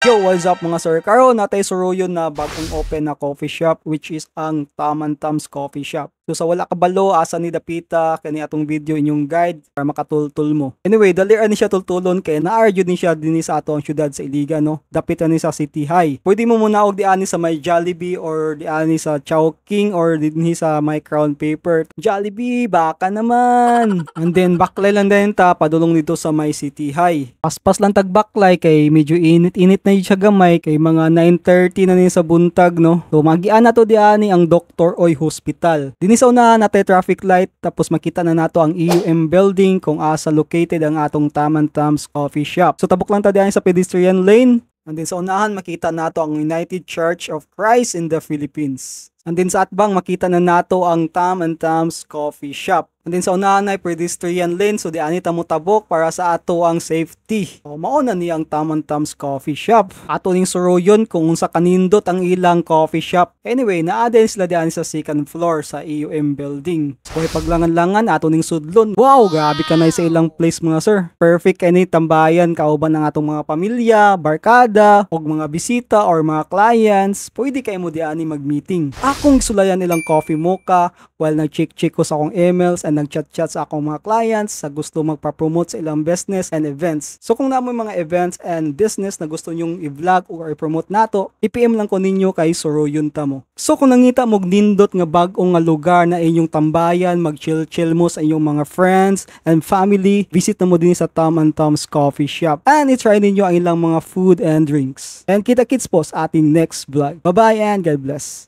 Yo, what's up mga sir? Karon natay suruyon na bagong open na coffee shop which is ang Tam & Tams Coffee Shop. So sa wala kabalo asa ni dapita kani atong video inyong guide para makatultul mo. Anyway, dali ni siya tultulon kay na-argue din siya dinhi sa ato ang syudad sa Iligan no. Dapit ni sa City High. Pwede mo muna og diani sa may Jollibee or diani sa Chowking or dinhi sa may Crown Paper. Jollibee, baka naman. And then baklay lang din ta padulong dito sa may City High. Paspas lang tag baklay kay medyo init-init na siya gamay kay mga 9:30 na ni sa buntag no. So magian na to diani ang Dr. Oy Hospital. Dinhi sa una natay traffic light tapos makita na nato ang EUM building kung asa located ang atong Tam & Tams Coffee Shop. So tabok lang ta diyan sa pedestrian lane. And then sa unahan makita nato ang United Church of Christ in the Philippines. And then sa atbang makita na nato ang Tam & Tams Coffee Shop. And then sa unahan ay pedestrian lane so di ani ta mo tabok para sa ato ang safety. O mao na ni ang Tam & Tams Coffee Shop. Ato ning suruyon kung unsa kanindot ang ilang coffee shop. Anyway, naa din sila diyan sa second floor sa EUM building. So paglangan-langan ato ning sudlon. Wow, grabe ka na sa ilang place mga sir. Perfect any tambayan kauban ng atong mga pamilya, barkada, og mga bisita or mga clients. Pwede kay mo diani mag-meeting. Akong sulayan ilang coffee mocha while nag-check ko sa akong emails and nag-chat-chat sa akong mga clients sa gusto magpa-promote sa ilang business and events. So kung namoy mga events and business na gusto nyong i-vlog or i-promote nato, i-PM lang ko ninyo kay suruyon ta mo. So kung nangita mo nindot nga bag-ong nga lugar na inyong tambayan, mag-chill-chill mo sa inyong mga friends and family, visit na mo din sa Tam & Tams Coffee Shop. And i-try ninyo ang ilang mga food and drinks. And kita-kits po sa ating next vlog. Bye-bye and God bless.